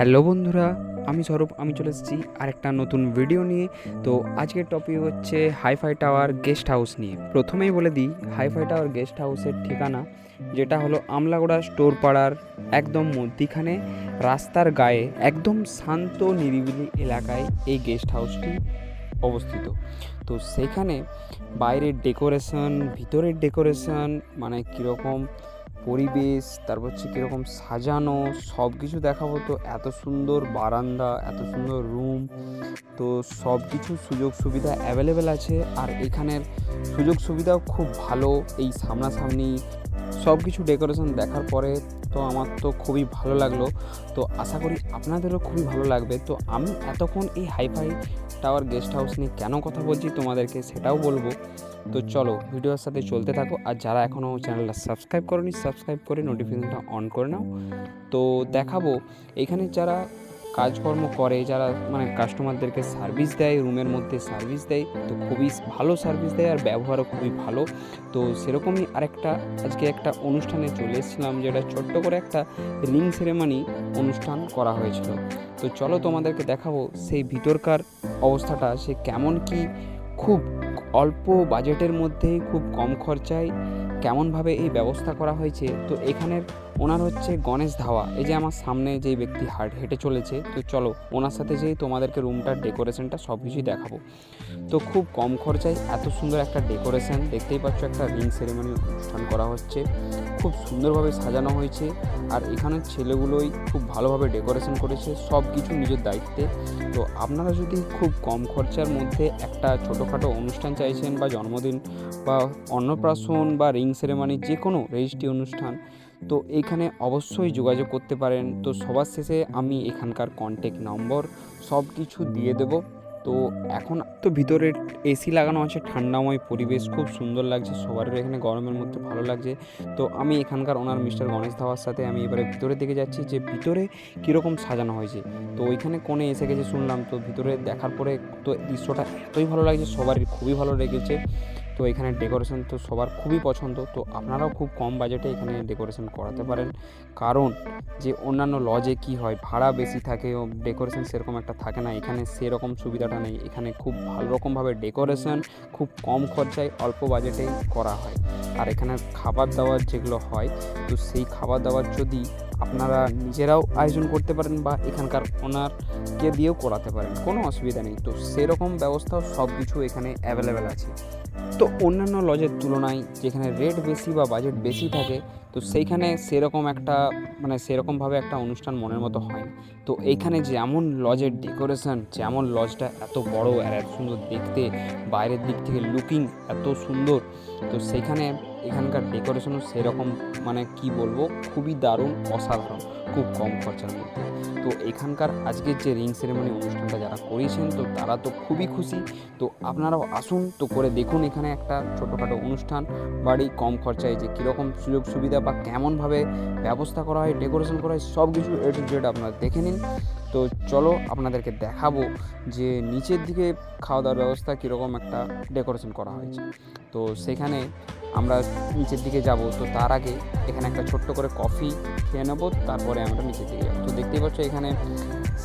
Hello বন্ধুরা, আমি স্বরূপ। আমি চলে এসেছি আরেকটা নতুন ভিডিও নিয়ে। তো আজকের টপিক হচ্ছে হাইফাই টাওয়ার গেস্ট হাউস নিয়ে। প্রথমেই বলে দিই, হাইফাই টাওয়ার গেস্ট হাউসের ঠিকানা যেটা হলো আমলাগোড়া স্টোর পাড়ার একদম মধ্যিখানে রাস্তার গায়ে একদম শান্ত নিরিবিলি এলাকায় এই গেস্ট হাউসটি অবস্থিত। তো সেখানে বাইরের ডেকোরেশন, ভিতরের ডেকোরেশন, মানে কীরকম পরিবেশ, তারপর হচ্ছে কীরকম সাজানো, সব কিছু দেখাবো। তো এত সুন্দর বারান্দা, এত সুন্দর রুম, তো সব কিছু সুযোগ সুবিধা অ্যাভেলেবেল আছে। আর এখানের সুযোগ সুবিধাও খুব ভালো। এই সামনাসামনি সব কিছু ডেকোরেশন দেখার পরে তো আমার তো খুবই ভালো লাগলো। তো আশা করি আপনাদেরও খুবই ভালো লাগবে। তো আমি এতক্ষণ এই হাইফাই টাওয়ার গেস্ট হাউস নিয়ে কেন কথা বলছি তোমাদেরকে সেটাও বলবো। তো চলো ভিডিওর সাথে চলতে থাকো। আর যারা এখনও চ্যানেলটা সাবস্ক্রাইব করোনি, সাবস্ক্রাইব করে নোটিফিকেশনটা অন করে নাও। তো দেখাবো এখানে যারা কাজকর্ম করে, যারা মানে কাস্টমারদেরকে সার্ভিস দেয়, রুমের মধ্যে সার্ভিস দেয়, তো খুবই ভালো সার্ভিস দেয় আর ব্যবহারও খুবই ভালো। তো সেরকমই আরেকটা আজকে একটা অনুষ্ঠানে চলে এসেছিলাম, যেটা ছোট্ট করে একটা রিং সেরেমনি অনুষ্ঠান করা হয়েছিল। তো চলো তোমাদেরকে দেখাবো সেই ভিতরকার অবস্থাটা, সে কেমন কি খুব অল্প বাজেটের মধ্যেই খুব কম খরচায় কেমনভাবে এই ব্যবস্থা করা হয়েছে। তো এখানের ওনার হচ্ছে গণেশ ধাওয়া, এই যে আমার সামনে যেই ব্যক্তি হেঁটে চলেছে। তো চলো ওনার সাথে যেই তোমাদেরকে রুমটার ডেকোরেশনটা সব কিছুই দেখাবো। তো খুব কম খরচায় এত সুন্দর একটা ডেকোরেশন, দেখতেই পাচ্ছ একটা রিং সেরেমনি অনুষ্ঠান করা হচ্ছে, খুব সুন্দরভাবে সাজানো হয়েছে। আর এখানের ছেলেগুলোই খুব ভালোভাবে ডেকোরেশন করেছে, সব কিছু নিজের দায়িত্বে। তো আপনারা যদি খুব কম খরচার মধ্যে একটা ছোটোখাটো অনুষ্ঠান চাইছেন, বা জন্মদিন বা অন্নপ্রাশন বা রিং সেরেমনি, যে কোনো রেজিস্ট্রি অনুষ্ঠান, তো এইখানে অবশ্যই যোগাযোগ করতে পারেন। তো সবার শেষে আমি এখানকার কন্ট্যাক্ট নম্বর সব কিছু দিয়ে দেবো। তো এখন তো ভিতরে এসি লাগানো আছে, ঠান্ডাময় পরিবেশ, খুব সুন্দর লাগছে, সবারই এখানে গরমের মধ্যে ভালো লাগছে। তো আমি এখানকার ওনার মিস্টার গণেশ ধাওয়ার সাথে আমি এবারে ভিতরের দিকে যাচ্ছি, যে ভিতরে কীরকম সাজানো হয়েছে। তো ওইখানে কোণে এসে গেছে শুনলাম। তো ভিতরে দেখার পরে তো দৃশ্যটা এতই ভালো লাগছে, সবারই খুবই ভালো লেগেছে। তো এখানে ডেকোরেশন তো সবার খুবই পছন্দ। তো আপনারাও খুব কম বাজেটে এখানে ডেকোরেশন করাতে পারেন। কারণ যে অন্যান্য লজে কি হয়, ভাড়া বেশি থাকে, ডেকোরেশন সেরকম একটা থাকে না, এখানে সেরকম সুবিধাটা নেই। এখানে খুব ভালো রকমভাবে ডেকোরেশন খুব কম খরচায় অল্প বাজেটেই করা হয়। আর এখানে খাবার দাবার যেগুলো হয়, তো সেই খাবার দাবার যদি আপনারা নিজেরাও আয়োজন করতে পারেন, বা এখানকার ওনারকে দিয়েও করাতে পারেন, কোনো অসুবিধা নেই। তো সেরকম ব্যবস্থাও সব কিছু এখানে অ্যাভেলেবেল আছে। তো অন্যান্য লজের তুলনায় যেখানে রেট বেশি বা বাজেট বেশি থাকে, তো সেইখানে সেরকম একটা মানে সেরকমভাবে একটা অনুষ্ঠান মনের মতো হয় না। তো এইখানে যেমন লজের ডেকোরেশন, যেমন লজটা এত বড় আর এত সুন্দর দেখতে, বাইরের দিক থেকে লুকিং এত সুন্দর, তো সেইখানে এখানকার ডেকোরেশনও সেরকম, মানে কি বলবো, খুবই দারুণ, অসাধারণ, খুব কম খরচার মধ্যে। তো এখানকার আজকের যে রিং সেরেমনি অনুষ্ঠানটা যারা করেছেন, তো তারা তো খুবই খুশি। তো আপনারাও আসুন, তো করে দেখুন এখানে একটা ছোটোখাটো অনুষ্ঠান বাড়ি কম খরচায় যে কীরকম সুযোগ সুবিধা বা কেমনভাবে ব্যবস্থা করা হয়, ডেকোরেশন করা হয়, সব কিছু এ টু জেড আপনারা দেখে নিন। তো চলো আপনাদেরকে দেখাবো যে নিচের দিকে খাওয়া দাওয়ার ব্যবস্থা কীরকম একটা ডেকোরেশন করা হয়েছে। তো সেখানে আমরা নিচের দিকে যাব। তো তার আগে এখানে একটা ছোট্ট করে কফি খেয়ে নেবো, তারপরে আমরা নিচের দিকে যাবো। তো দেখতেই পাচ্ছ এখানে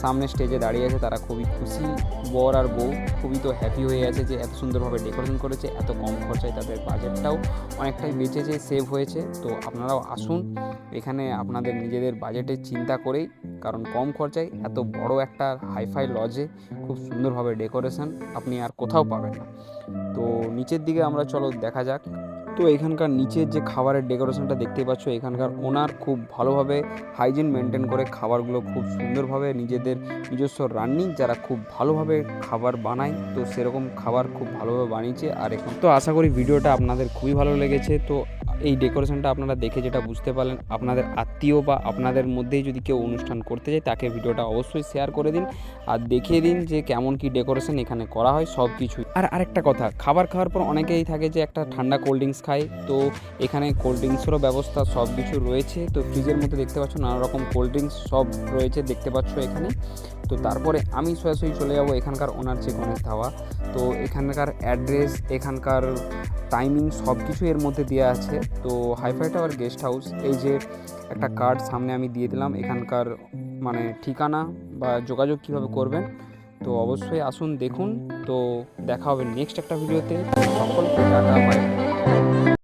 সামনে স্টেজে দাঁড়িয়ে আছে, তারা খুবই খুশি, বর আর বউ খুবই তো হ্যাপি হয়ে আছে যে এত সুন্দরভাবে ডেকোরেশন করেছে, এত কম খরচায় তাদের বাজেটটাও অনেকটাই বেঁচেছে, সেভ হয়েছে। তো আপনারাও আসুন এখানে আপনাদের নিজেদের বাজেটের চিন্তা করেই, কারণ কম খরচায় এত বড় একটা হাইফাই লজে খুব সুন্দরভাবে ডেকোরেশন আপনি আর কোথাও পাবেন না। তো নিচের দিকে আমরা চলো দেখা যাক। তো এখানকার নিচের যে খাবারের ডেকোরেশনটা দেখতেই পাচ্ছ, এখানকার ওনার খুব ভালোভাবে হাইজিন মেনটেন করে খাবারগুলো খুব সুন্দরভাবে নিজেদের নিজস্ব রান্নি যারা খুব ভালোভাবে খাবার বানায়, তো সেরকম খাবার খুব ভালোভাবে বানিয়েছে। আর এখন তো আশা করি ভিডিওটা আপনাদের খুবই ভালো লেগেছে। তো এই ডেকোরেশনটা আপনারা দেখে যেটা বুঝতে পারলেন, আপনাদের আত্মীয় বা আপনাদের মধ্যেই যদি কেউ অনুষ্ঠান করতে যায়, তাকে ভিডিওটা অবশ্যই শেয়ার করে দিন আর দেখিয়ে দিন যে কেমন কি ডেকোরেশন এখানে করা হয় সব কিছুই। আর আরেকটা কথা, খাবার খাওয়ার পর অনেকেই থাকে যে একটা ঠান্ডা কোল্ড ড্রিঙ্কস খায়, তো এখানে কোল্ড ড্রিঙ্কসেরও ব্যবস্থা সব কিছু রয়েছে। তো ফ্রিজের মধ্যে দেখতে পাচ্ছ নানা রকম কোল্ড ড্রিঙ্কস সব রয়েছে, দেখতে পাচ্ছ এখানে। তো তারপরে আমি সরাসরি চলে যাব এখানকার ওনার যে গণেশ ধাওয়া। তো এখানকার অ্যাড্রেস, এখানকার টাইমিং সব কিছু এর মধ্যে দেওয়া আছে। তো হাইফাই টাওয়ার গেস্ট হাউস, এই যে একটা কার্ড সামনে আমি দিয়ে দিলাম, এখানকার মানে ঠিকানা বা যোগাযোগ কীভাবে করবেন। তো অবশ্যই আসুন দেখুন। তো দেখা হবে নেক্সট একটা ভিডিওতে। সকলকে টাটা, বাই।